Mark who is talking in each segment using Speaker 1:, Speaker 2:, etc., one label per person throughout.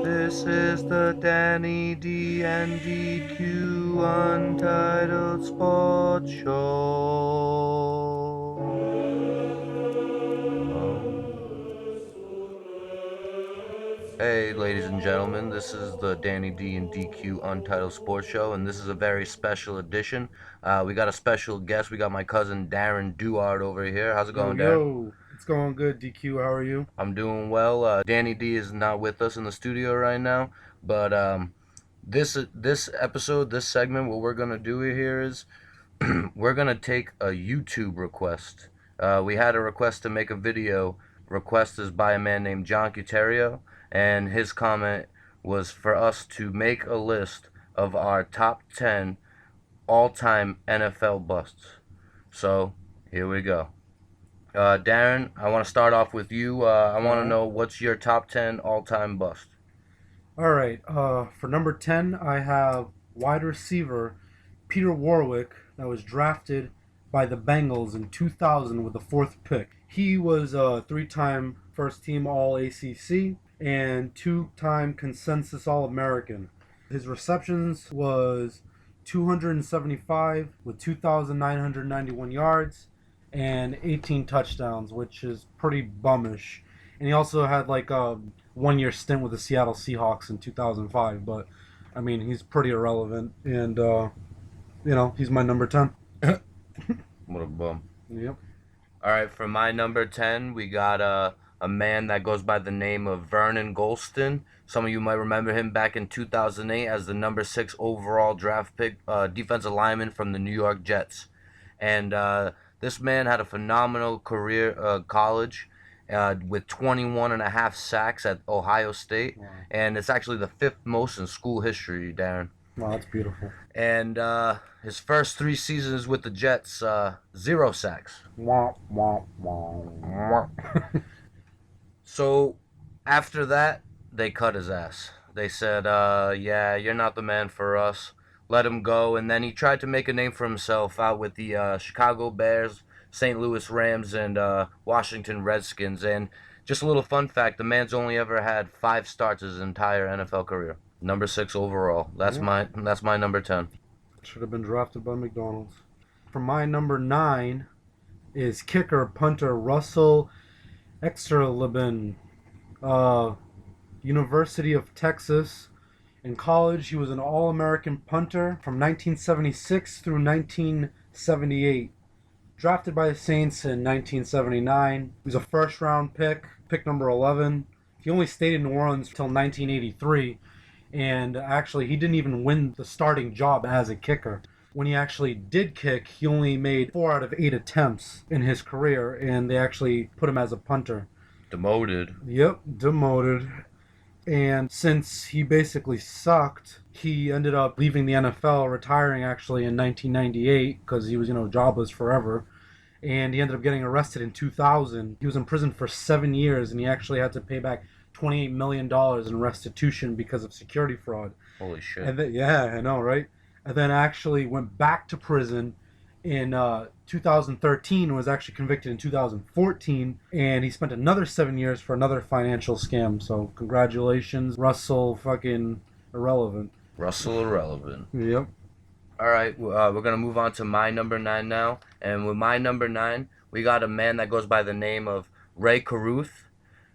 Speaker 1: This is the Danny D and DQ Untitled Sports Show. Hey, ladies and gentlemen, this is the Danny D and DQ Untitled Sports Show, and this is a very special edition. We got a special guest. We got my cousin Darren Duard over here. How's it
Speaker 2: Yo,
Speaker 1: going, Darren?
Speaker 2: yo, it's going good, DQ. How are you?
Speaker 1: I'm doing well. Danny D is not with us in the studio right now, but this episode, this segment, what we're gonna do here is we're gonna take a YouTube request. We had a request to make a video. Request is by a man named John Cuterio, and his comment was for us to make a list of our top 10 all-time NFL busts. So here we go. Darren, I want to start off with you. I
Speaker 2: All
Speaker 1: want to
Speaker 2: right.
Speaker 1: know what's your top 10 all-time bust.
Speaker 2: All right. For number 10, I have wide receiver Peter Warwick that was drafted by the Bengals in 2000 with the fourth pick. He was a three-time first-team All-ACC and two-time consensus All-American. His receptions was 275 with 2,991 yards and 18 touchdowns, which is pretty bummish. And he also had like a 1 year stint with the Seattle Seahawks in 2005. But I mean, he's pretty irrelevant, and he's my number 10.
Speaker 1: What a bum.
Speaker 2: Yep.
Speaker 1: All right, for my number 10, we got a man that goes by the name of Vernon Golston. Some of you might remember him back in 2008 as the number 6 overall draft pick, defensive lineman from the New York Jets. And this man had a phenomenal career college with 21 and a half sacks at Ohio State.
Speaker 2: Wow.
Speaker 1: And it's actually the fifth most in school history, Darren.
Speaker 2: Wow, that's beautiful.
Speaker 1: And his first 3 seasons with the Jets, 0 sacks.
Speaker 2: Wah, wah, wah.
Speaker 1: So after that, they cut his ass. They said, yeah, you're not the man for us. Let him go. And then he tried to make a name for himself out with the Chicago Bears, St. Louis Rams, and Washington Redskins. And just a little fun fact, the man's only ever had 5 starts his entire NFL career. Number 6 overall. That's
Speaker 2: Yeah.
Speaker 1: my number 10.
Speaker 2: Should have been drafted by McDonald's. For my number 9 is kicker punter Russell Exterleben, uh, University of Texas. In college, he was an All-American punter from 1976 through 1978. Drafted by the Saints in 1979. He was a first-round pick number 11. He only stayed in New Orleans until 1983, and actually, he didn't even win the starting job as a kicker. When he actually did kick, he only made 4 out of 8 attempts in his career, and they actually put him as a punter.
Speaker 1: Demoted.
Speaker 2: Yep, demoted. And since he basically sucked, he ended up leaving the NFL, retiring actually in 1998 because he was, jobless forever. And he ended up getting arrested in 2000. He was in prison for 7 years, and he actually had to pay back $28 million in restitution because of security fraud.
Speaker 1: Holy shit.
Speaker 2: And then, yeah, I know, right? And then actually went back to prison in 2013, was actually convicted in 2014, and he spent another 7 years for another financial scam. So congratulations, Russell fucking irrelevant.
Speaker 1: Russell Irrelevant.
Speaker 2: Yep.
Speaker 1: All right, we're gonna move on to my number 9 now, and with my number 9, we got a man that goes by the name of Ray Caruth.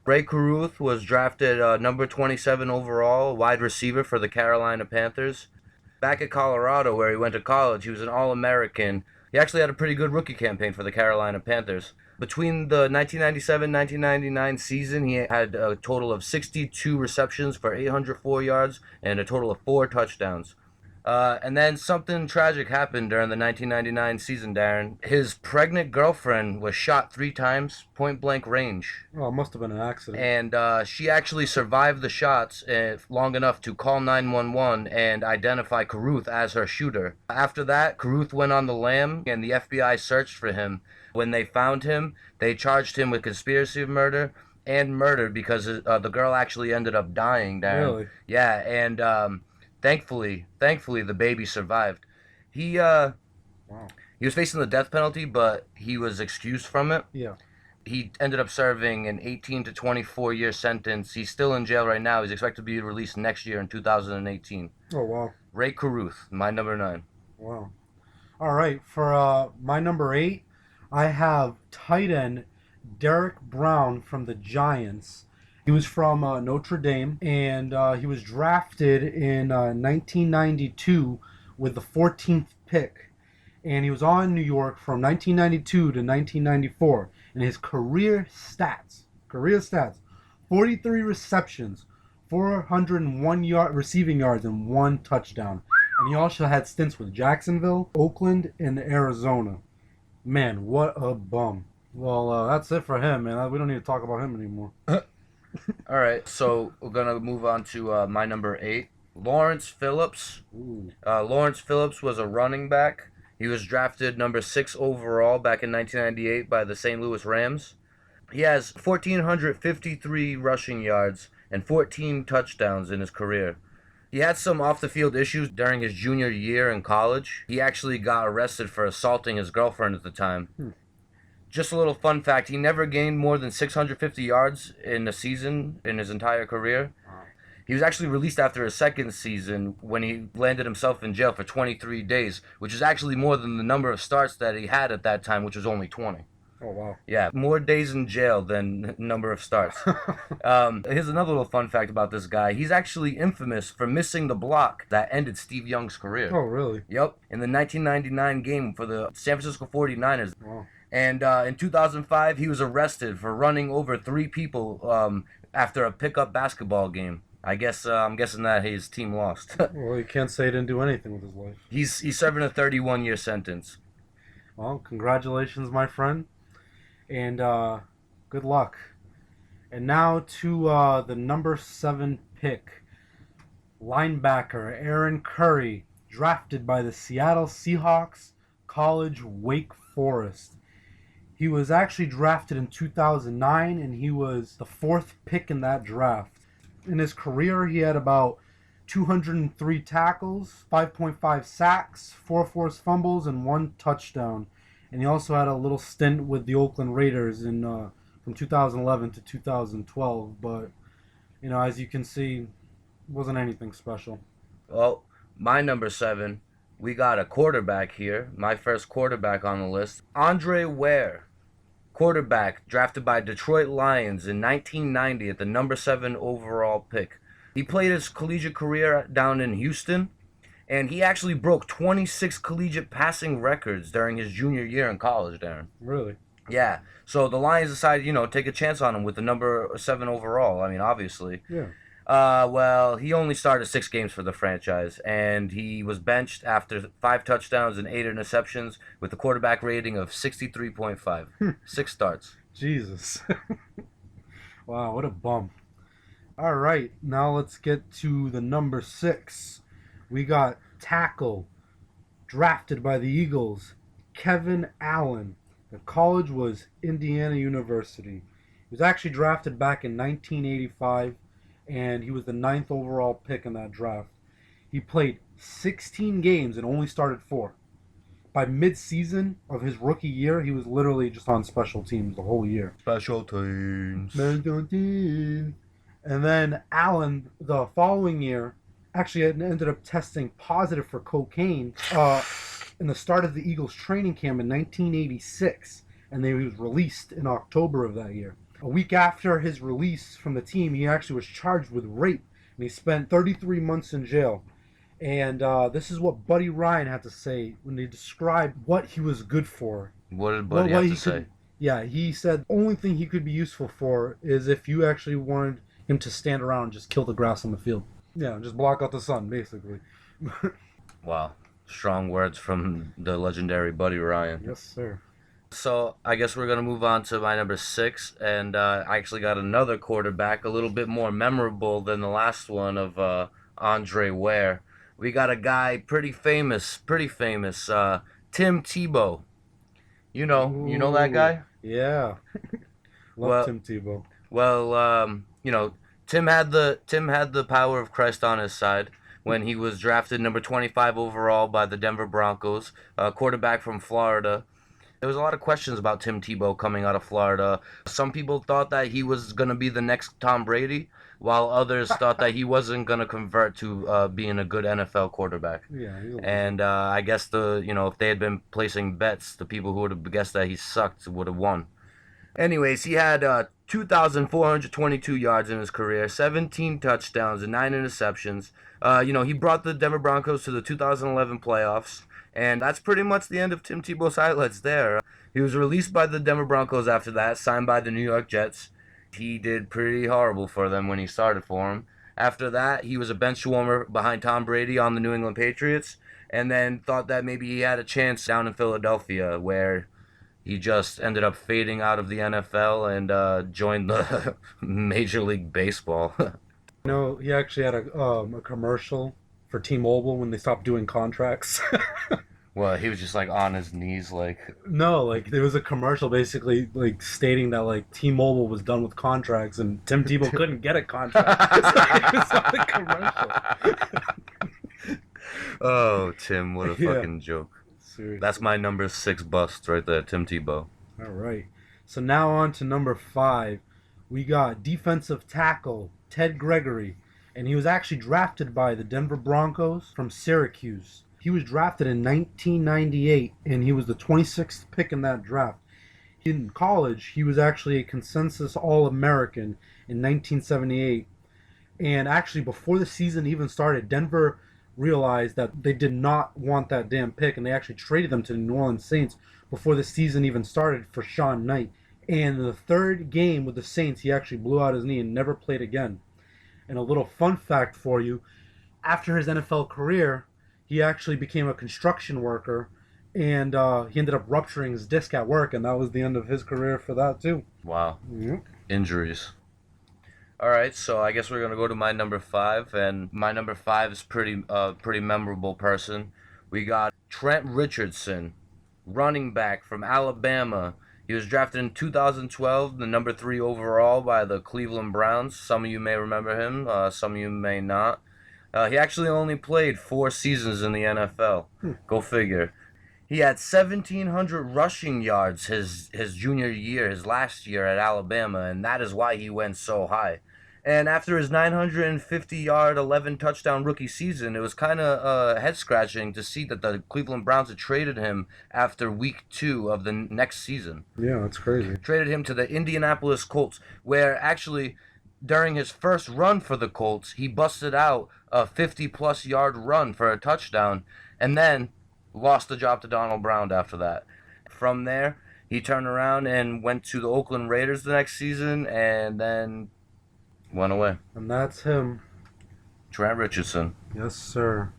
Speaker 1: Ray Caruth was drafted number 27 overall, wide receiver for the Carolina Panthers. Back at Colorado, where he went to college, he was an All-American. He actually had a pretty good rookie campaign for the Carolina Panthers. Between the 1997-1999 season, he had a total of 62 receptions for 804 yards and a total of 4 touchdowns. And then something tragic happened during the 1999 season, Darren. His pregnant girlfriend was shot 3 times, point blank range.
Speaker 2: Oh, it must have been an accident.
Speaker 1: And she actually survived the shots long enough to call 911 and identify Caruth as her shooter. After that, Caruth went on the lam, and the FBI searched for him. When they found him, they charged him with conspiracy of murder and murder because the girl actually ended up dying, Darren.
Speaker 2: Really?
Speaker 1: Yeah, and thankfully, the baby survived. He
Speaker 2: Wow.
Speaker 1: he was facing the death penalty, but he was excused from it.
Speaker 2: Yeah.
Speaker 1: He ended up serving an 18 to 24 year sentence. He's still in jail right now. He's expected to be released next year in 2018.
Speaker 2: Oh, wow.
Speaker 1: Ray Caruth, my number 9.
Speaker 2: Wow. All right. For my number 8, I have tight end Derek Brown from the Giants. He was from Notre Dame, and he was drafted in 1992 with the 14th pick. And he was on New York from 1992 to 1994. And his career stats, 43 receptions, 401 receiving yards, and 1 touchdown. And he also had stints with Jacksonville, Oakland, and Arizona. Man, what a bum. Well, that's it for him, man. We don't need to talk about him anymore.
Speaker 1: All right, so we're gonna move on to my number 8, Lawrence Phillips.
Speaker 2: Ooh.
Speaker 1: Lawrence Phillips was a running back. He was drafted number 6 overall back in 1998 by the St. Louis Rams. He has 1,453 rushing yards and 14 touchdowns in his career. He had some off-the-field issues during his junior year in college. He actually got arrested for assaulting his girlfriend at the time. Just a little fun fact, he never gained more than 650 yards in a season in his entire career. He was actually released after his second season when he landed himself in jail for 23 days, which is actually more than the number of starts that he had at that time, which was only 20.
Speaker 2: Oh, wow.
Speaker 1: Yeah, more days in jail than number of starts. Here's another little fun fact about this guy. He's actually infamous for missing the block that ended Steve Young's career.
Speaker 2: Oh, really?
Speaker 1: Yep, in the 1999 game for the San Francisco 49ers.
Speaker 2: Wow.
Speaker 1: And in 2005, he was arrested for running over 3 people after a pickup basketball game. I guess I'm guessing that his team lost.
Speaker 2: Well, you can't say he didn't do anything with his life.
Speaker 1: He's serving a 31-year sentence.
Speaker 2: Well, congratulations, my friend. And good luck. And now to the number 7 pick. Linebacker Aaron Curry, drafted by the Seattle Seahawks, college Wake Forest. He was actually drafted in 2009, and he was the 4th pick in that draft. In his career, he had about 203 tackles, 5.5 sacks, 4 forced fumbles, and 1 touchdown. And he also had a little stint with the Oakland Raiders in from 2011 to 2012. But, as you can see, it wasn't anything special.
Speaker 1: Well, my number 7, we got a quarterback here. My first quarterback on the list, Andre Ware. Quarterback drafted by Detroit Lions in 1990 at the number 7 overall pick. He played his collegiate career down in Houston, and he actually broke 26 collegiate passing records during his junior year in college, Darren.
Speaker 2: Really?
Speaker 1: Yeah. So the Lions decided, take a chance on him with the number 7 overall. I mean, obviously.
Speaker 2: Yeah.
Speaker 1: Well, he only started 6 games for the franchise, and he was benched after 5 touchdowns and 8 interceptions with a quarterback rating of 63.5. 6 starts.
Speaker 2: Jesus. Wow, what a bum. All right, now let's get to the number 6. We got tackle, drafted by the Eagles, Kevin Allen. The college was Indiana University. He was actually drafted back in 1985. And he was the 9th overall pick in that draft. He played 16 games and only started 4. By mid-season of his rookie year, he was literally just on special teams the whole year.
Speaker 1: Special teams.
Speaker 2: And then Allen, the following year, actually ended up testing positive for cocaine in the start of the Eagles training camp in 1986. And then he was released in October of that year. A week after his release from the team, he actually was charged with rape, and he spent 33 months in jail. And this is what Buddy Ryan had to say when they described what he was good for.
Speaker 1: What did Buddy have to say?
Speaker 2: Yeah, he said the only thing he could be useful for is if you actually wanted him to stand around and just kill the grass on the field. Yeah, just block out the sun, basically.
Speaker 1: Wow. Strong words from the legendary Buddy Ryan.
Speaker 2: Yes, sir.
Speaker 1: So I guess we're going to move on to my number 6, and I actually got another quarterback, a little bit more memorable than the last one of Andre Ware. We got a guy pretty famous, Tim Tebow. You know that guy?
Speaker 2: Yeah. Love Tim Tebow.
Speaker 1: Well, Tim had the power of Christ on his side when he was drafted number 25 overall by the Denver Broncos, a quarterback from Florida. There was a lot of questions about Tim Tebow coming out of Florida. Some people thought that he was going to be the next Tom Brady, while others thought that he wasn't going to convert to being a good NFL quarterback.
Speaker 2: Yeah, he's a legend.
Speaker 1: And I guess if they had been placing bets, the people who would have guessed that he sucked would have won. Anyways, he had 2,422 yards in his career, 17 touchdowns, and 9 interceptions. He brought the Denver Broncos to the 2011 playoffs, and that's pretty much the end of Tim Tebow's highlights there. He was released by the Denver Broncos after that, signed by the New York Jets. He did pretty horrible for them when he started for them. After that, he was a bench warmer behind Tom Brady on the New England Patriots, and then thought that maybe he had a chance down in Philadelphia, where he just ended up fading out of the NFL and joined the Major League Baseball.
Speaker 2: He actually had a commercial for T-Mobile when they stopped doing contracts.
Speaker 1: Well, he was just like on his knees, like.
Speaker 2: No, like there was a commercial basically like stating that like T-Mobile was done with contracts and Tim Tebow couldn't get a contract. It was on the commercial.
Speaker 1: Oh, Tim, what a fucking joke.
Speaker 2: Seriously.
Speaker 1: That's my number 6 bust right there, Tim Tebow.
Speaker 2: All right. So now on to number 5. We got defensive tackle Ted Gregory, and he was actually drafted by the Denver Broncos from Syracuse. He was drafted in 1998, and he was the 26th pick in that draft. In college, he was actually a consensus All-American in 1978. And actually, before the season even started, Denver realized that they did not want that damn pick, and they actually traded them to the New Orleans Saints before the season even started for Sean Knight. And in the third game with the Saints, he actually blew out his knee and never played again. And a little fun fact for you, after his NFL career, he actually became a construction worker, and he ended up rupturing his disc at work, and that was the end of his career for that too.
Speaker 1: Wow.
Speaker 2: Yep.
Speaker 1: Injuries. All right, so I guess we're gonna go to my number 5, and my number 5 is pretty memorable person. We got Trent Richardson, running back from Alabama. He was drafted in 2012, the number 3 overall by the Cleveland Browns. Some of you may remember him, some of you may not. He actually only played 4 seasons in the NFL. Go figure. He had 1,700 rushing yards his junior year, his last year at Alabama, and that is why he went so high. And after his 950-yard, 11-touchdown rookie season, it was kind of head-scratching to see that the Cleveland Browns had traded him after week 2 of the next season.
Speaker 2: Yeah, that's crazy.
Speaker 1: Traded him to the Indianapolis Colts, where actually during his first run for the Colts, he busted out a 50-plus yard run for a touchdown, and then lost the job to Donald Brown after that. From there, he turned around and went to the Oakland Raiders the next season, and then went away.
Speaker 2: And that's him.
Speaker 1: Trent Richardson.
Speaker 2: Yes, sir.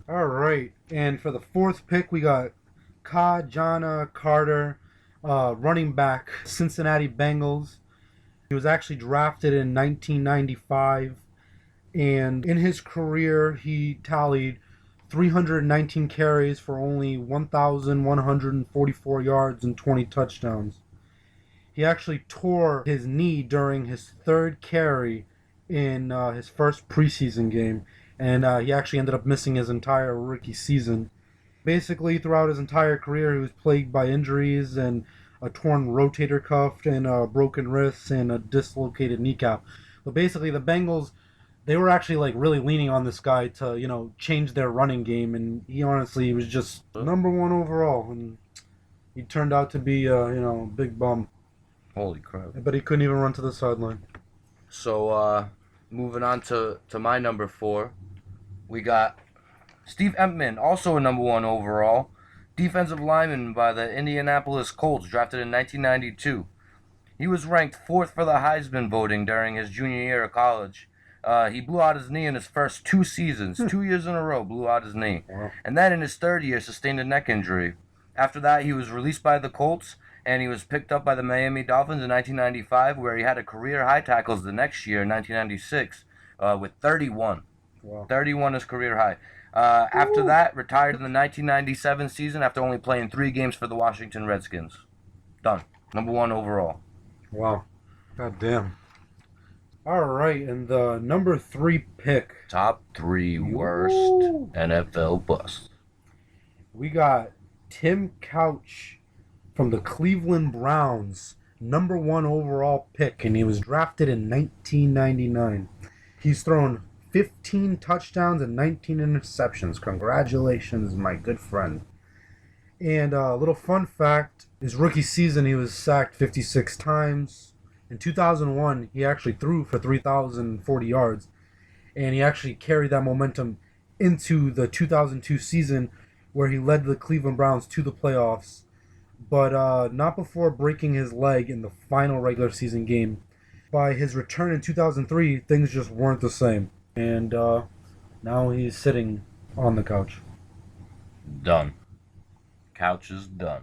Speaker 2: All right. And for the 4th pick, we got Kajana Carter, running back, Cincinnati Bengals. He was actually drafted in 1995. And in his career, he tallied 319 carries for only 1,144 yards and 20 touchdowns. He actually tore his knee during his 3rd carry in his first preseason game, and he actually ended up missing his entire rookie season. Basically, throughout his entire career, he was plagued by injuries and a torn rotator cuff and a broken wrist and a dislocated kneecap. But basically, the Bengals, they were actually like really leaning on this guy to, change their running game, and he honestly was just number 1 overall, and he turned out to be, a big bum.
Speaker 1: Holy crap.
Speaker 2: But he couldn't even run to the sideline.
Speaker 1: So, moving on to my number 4, we got Steve Emtman, also a number 1 overall, defensive lineman by the Indianapolis Colts, drafted in 1992. He was ranked 4th for the Heisman voting during his junior year of college. He blew out his knee in his first 2 seasons. 2 years in a row, blew out his knee.
Speaker 2: Wow.
Speaker 1: And then in his 3rd year, sustained a neck injury. After that, he was released by the Colts, and he was picked up by the Miami Dolphins in 1995, where he had a career high tackles the next year, 1996, with 31.
Speaker 2: Wow.
Speaker 1: 31 is career high. After that, retired in the 1997 season after only playing 3 games for the Washington Redskins. Done. Number 1 overall.
Speaker 2: Wow. God damn. All right, and the number 3 pick.
Speaker 1: Top 3 worst NFL busts.
Speaker 2: We got Tim Couch from the Cleveland Browns, number 1 overall pick, and he was drafted in 1999. He's thrown 15 touchdowns and 19 interceptions. Congratulations, my good friend. And a little fun fact, his rookie season, he was sacked 56 times. In 2001, he actually threw for 3,040 yards, and he actually carried that momentum into the 2002 season, where he led the Cleveland Browns to the playoffs, but not before breaking his leg in the final regular season game. By his return in 2003, things just weren't the same, and now he's sitting on the couch.
Speaker 1: Done. Couch is done.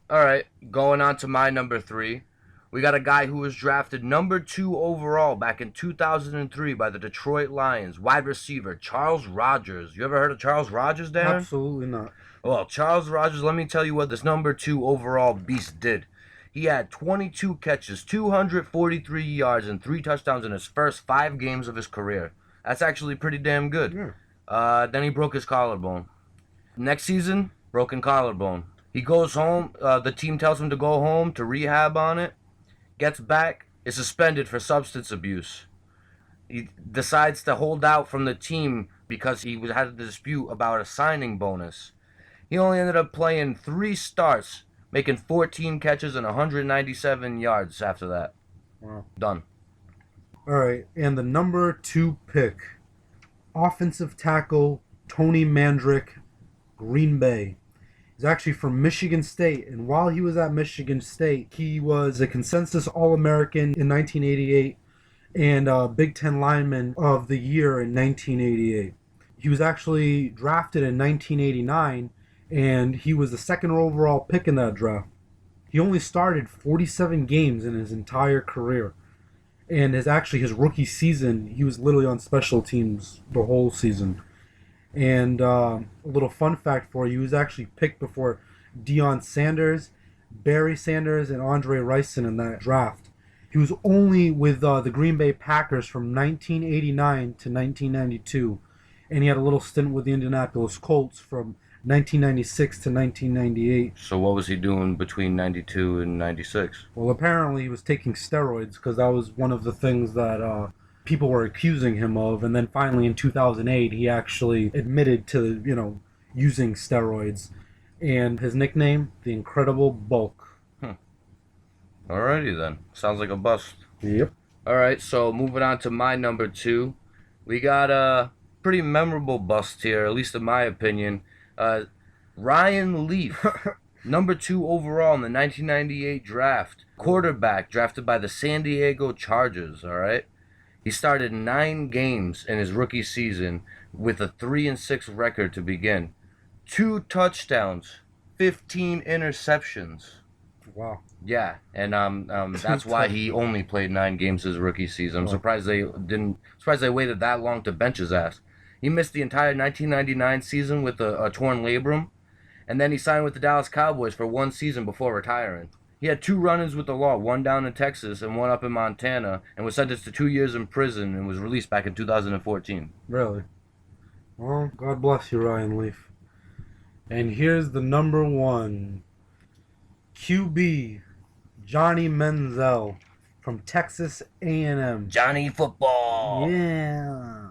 Speaker 1: All right, going on to my number 3. We got a guy who was drafted number 2 overall back in 2003 by the Detroit Lions, wide receiver Charles Rogers. You ever heard of Charles Rogers, Darren?
Speaker 2: Absolutely not.
Speaker 1: Well, Charles Rogers, let me tell you what this number 2 overall beast did. He had 22 catches, 243 yards, and 3 touchdowns in his first 5 games of his career. That's actually pretty damn good.
Speaker 2: Yeah.
Speaker 1: Then he broke his collarbone. Next season, broken collarbone. He goes home. The team tells him to go home to rehab on it. Gets back, is suspended for substance abuse. He decides to hold out from the team because he had a dispute about a signing bonus. He only ended up playing 3 starts, making 14 catches and 197 yards after that.
Speaker 2: Wow.
Speaker 1: Done.
Speaker 2: All right, and the number 2 pick, offensive tackle Tony Mandrick, Green Bay. He's actually from Michigan State, and while he was at Michigan State, he was a consensus All-American in 1988 and Big Ten Lineman of the Year in 1988. He was actually drafted in 1989, and he was the 2nd overall pick in that draft. He only started 47 games in his entire career, and his rookie season, he was literally on special teams the whole season. And a little fun fact for you, he was actually picked before Deion Sanders, Barry Sanders, and Andre Rison in that draft. He was only with the Green Bay Packers from 1989 to 1992, and he had a little stint with the Indianapolis Colts from 1996 to 1998.
Speaker 1: So what was he doing between 92 and 96?
Speaker 2: Well, apparently he was taking steroids, because that was one of the things that people were accusing him of, and then finally in 2008 he actually admitted to using steroids, and his nickname, the Incredible Bulk.
Speaker 1: Alrighty then, sounds like a bust.
Speaker 2: Yep.
Speaker 1: Alright, so moving on to my number 2, we got a pretty memorable bust here, at least in my opinion. Ryan Leaf, number 2 overall in the 1998 draft, quarterback drafted by the San Diego Chargers. Alright. He started 9 games in his rookie season with a 3-6 record to begin. 2 touchdowns, 15 interceptions.
Speaker 2: Wow.
Speaker 1: Yeah, and that's why he only played 9 games his rookie season. I'm surprised they waited that long to bench his ass. He missed the entire 1999 season with a torn labrum, and then he signed with the Dallas Cowboys for 1 season before retiring. He had 2 run-ins with the law, one down in Texas and one up in Montana, and was sentenced to 2 years in prison and was released back in 2014.
Speaker 2: Really? Well, God bless you, Ryan Leaf. And here's the number 1 QB, Johnny Manziel from Texas A&M.
Speaker 1: Johnny Football!
Speaker 2: Yeah.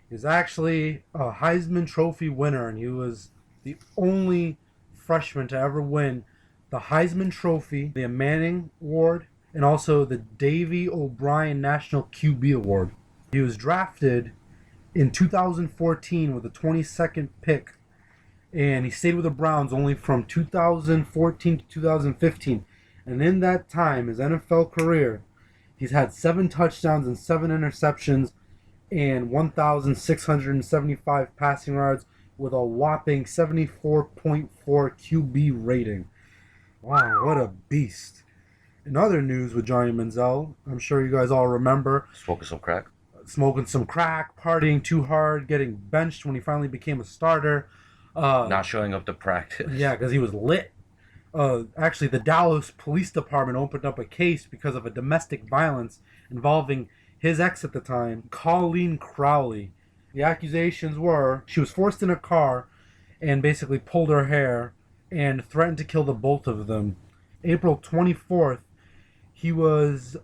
Speaker 2: He's actually a Heisman Trophy winner, and he was the only freshman to ever win the Heisman Trophy, the Manning Award, and also the Davey O'Brien National QB Award. He was drafted in 2014 with the 22nd pick, and he stayed with the Browns only from 2014 to 2015. And in that time, his NFL career, he's had 7 touchdowns and 7 interceptions and 1,675 passing yards with a whopping 74.4 QB rating. Wow, what a beast. In other news with Johnny Manziel, I'm sure you guys all remember.
Speaker 1: Smoking some crack.
Speaker 2: Smoking some crack, partying too hard, getting benched when he finally became a starter.
Speaker 1: Not showing up to practice.
Speaker 2: Yeah, because he was lit. Actually, the Dallas Police Department opened up a case because of a domestic violence involving his ex at the time, Colleen Crowley. The accusations were she was forced in a car and basically pulled her hair and threatened to kill the both of them. April 24th, he was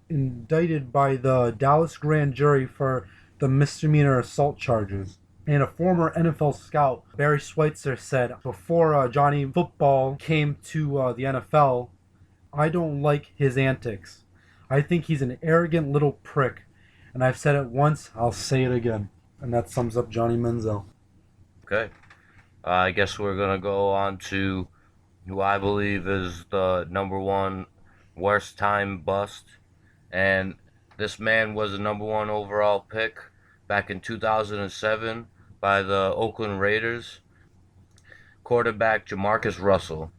Speaker 2: indicted by the Dallas grand jury for the misdemeanor assault charges. And a former NFL scout, Barry Schweitzer, said before Johnny Football came to the NFL, I don't like his antics. I think he's an arrogant little prick. And I've said it once, I'll say it again. And that sums up Johnny Manziel.
Speaker 1: Okay. I guess we're going to go on to who I believe is the number one worst time bust. And this man was the number one overall pick back in 2007 by the Oakland Raiders. Quarterback Jamarcus Russell.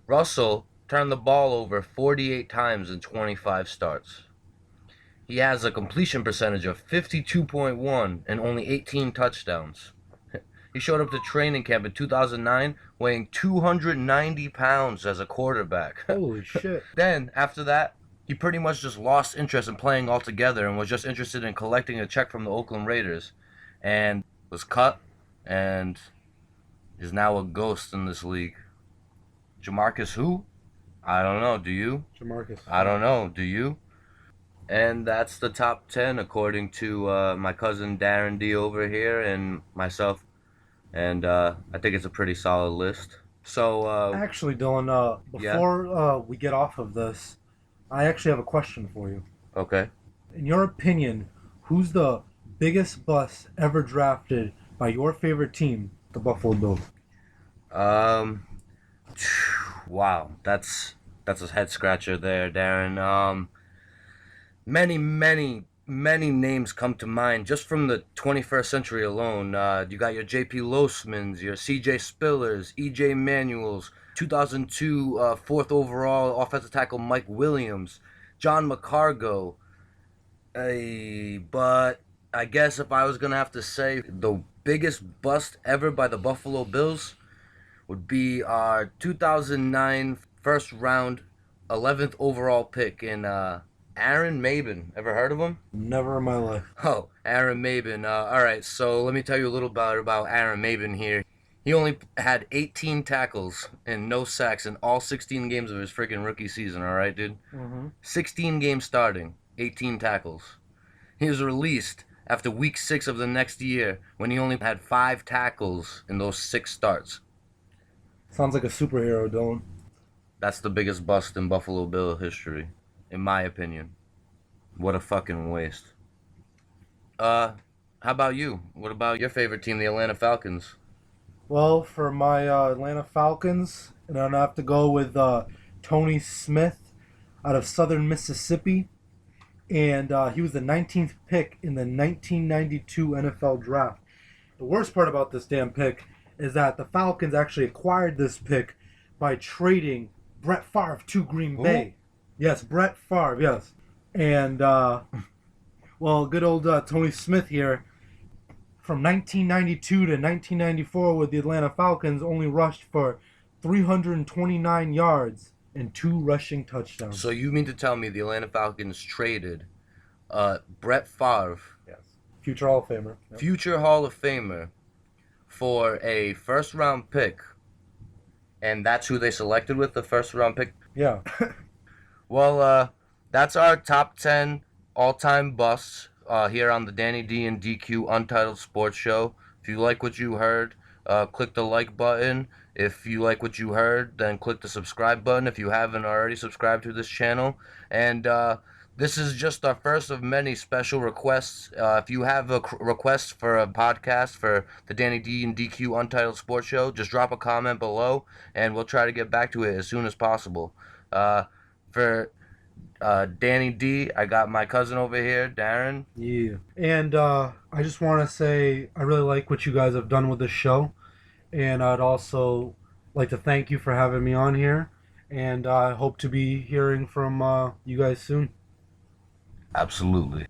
Speaker 1: Russell turned the ball over 48 times in 25 starts. He has a completion percentage of 52.1 and only 18 touchdowns. He showed up to training camp in 2009 weighing 290 pounds as a quarterback.
Speaker 2: Holy shit.
Speaker 1: Then, after that, he pretty much just lost interest in playing altogether and was just interested in collecting a check from the Oakland Raiders. And was cut and is now a ghost in this league. Jamarcus who? I don't know. Do you?
Speaker 2: Jamarcus.
Speaker 1: I don't know. Do you? And that's the top 10 according to my cousin Darren D over here and myself. And I think it's a pretty solid list. So,
Speaker 2: Actually, Dylan, before we get off of this, I actually have a question for you.
Speaker 1: okay.
Speaker 2: In your opinion, who's the biggest bust ever drafted by your favorite team, the Buffalo Bills?
Speaker 1: Wow, that's a head scratcher there, Darren. Many names come to mind just from the 21st century alone. You got your J.P. Losmans, your C.J. Spillers, E.J. Manuels, 2002 fourth overall offensive tackle Mike Williams, John McCargo. But I guess if I was gonna have to say the biggest bust ever by the Buffalo Bills would be our 2009 first round 11th overall pick in Aaron Maben. Ever heard of him?
Speaker 2: Never in my life.
Speaker 1: Oh, Aaron Maben. All right, so let me tell you a little bit about Aaron Maben here. He only had 18 tackles and no sacks in all 16 games of his freaking rookie season, all right, dude?
Speaker 2: Mm-hmm.
Speaker 1: 16 games starting, 18 tackles. He was released after week 6 of the next year when he only had 5 tackles in those 6 starts.
Speaker 2: Sounds like a superhero, Dylan.
Speaker 1: That's the biggest bust in Buffalo Bill history, in my opinion. What a fucking waste. How about you? What about your favorite team, the Atlanta Falcons?
Speaker 2: Well, for my Atlanta Falcons, and I'm gonna have to go with Tony Smith out of Southern Mississippi, and he was the 19th pick in the 1992 NFL Draft. The worst part about this damn pick is that the Falcons actually acquired this pick by trading Brett Favre to Green Bay. Yes, Brett Favre, yes. And, well, good old Tony Smith here, from 1992 to 1994 with the Atlanta Falcons, only rushed for 329 yards and 2 rushing touchdowns.
Speaker 1: So you mean to tell me the Atlanta Falcons traded Brett Favre,
Speaker 2: Yes. Future Hall of Famer. Yep.
Speaker 1: future Hall of Famer, for a first-round pick, and that's who they selected with the first-round pick?
Speaker 2: Yeah.
Speaker 1: Well, that's our top 10 all-time busts here on the Danny D and DQ Untitled Sports Show. If you like what you heard, click the like button. If you like what you heard, then click the subscribe button if you haven't already subscribed to this channel. And this is just our first of many special requests. If you have a request for a podcast for the Danny D and DQ Untitled Sports Show, just drop a comment below, and we'll try to get back to it as soon as possible. For Danny D, I got my cousin over here, Darren.
Speaker 2: Yeah. And I just want to say I really like what you guys have done with this show. And I'd also like to thank you for having me on here. And I hope to be hearing from you guys soon.
Speaker 1: Absolutely.